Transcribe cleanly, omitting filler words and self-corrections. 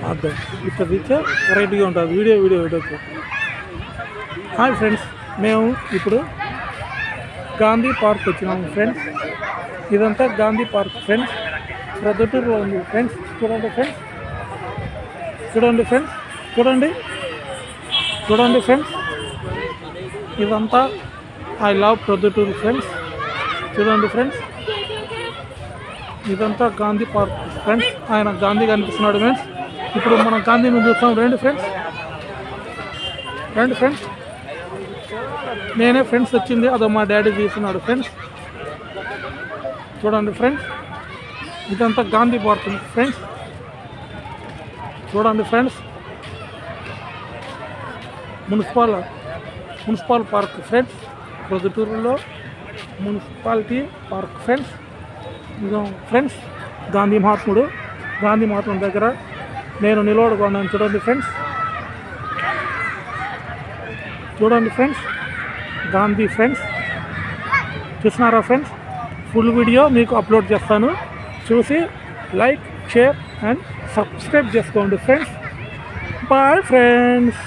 అర్థం ఇక్కడ రీచ్ వెరైటీగా ఉంటుంది. వీడియో హాయ్ ఫ్రెండ్స్, మేము ఇప్పుడు గాంధీ పార్క్ వచ్చినాము ఫ్రెండ్స్. ఇదంతా గాంధీ పార్క్ ఫ్రెండ్స్, ప్రొద్దుటూరులో ఉంది ఫ్రెండ్స్. చూడండి ఫ్రెండ్స్, చూడండి ఫ్రెండ్స్, ఇదంతా ఐ లవ్ ప్రొద్దుటూరు ఫ్రెండ్స్. చూడండి ఫ్రెండ్స్, ఇదంతా గాంధీ పార్క్ ఫ్రెండ్స్. ఆయన గాంధీ కనిపిస్తున్నాడు ఫ్రెండ్స్. ఇప్పుడు మనం గాంధీని చూస్తాం. రండి ఫ్రెండ్స్, నేనే ఫ్రెండ్స్ వచ్చింది, అదో మా డాడీ తీస్తున్నాడు ఫ్రెండ్స్. చూడండి ఫ్రెండ్స్, ఇదంతా గాంధీ పార్క్ ఫ్రెండ్స్. చూడండి ఫ్రెండ్స్, మున్సిపల్ పార్క్ ఫ్రెండ్స్. ప్రొద్దుటూరులో మున్సిపాలిటీ పార్క్ ఫ్రెండ్స్. ఇదో ఫ్రెండ్స్ గాంధీ మహాత్ముడు దగ్గర నేను నిలబడుకున్నాను. చూడండి ఫ్రెండ్స్, గాంధీ ఫ్రెండ్స్. చూస్తున్నారా ఫ్రెండ్స్? ఫుల్ వీడియో మీకు అప్లోడ్ చేస్తాను, చూసి లైక్, షేర్ అండ్ సబ్స్క్రైబ్ చేసుకోండి ఫ్రెండ్స్. Bye friends.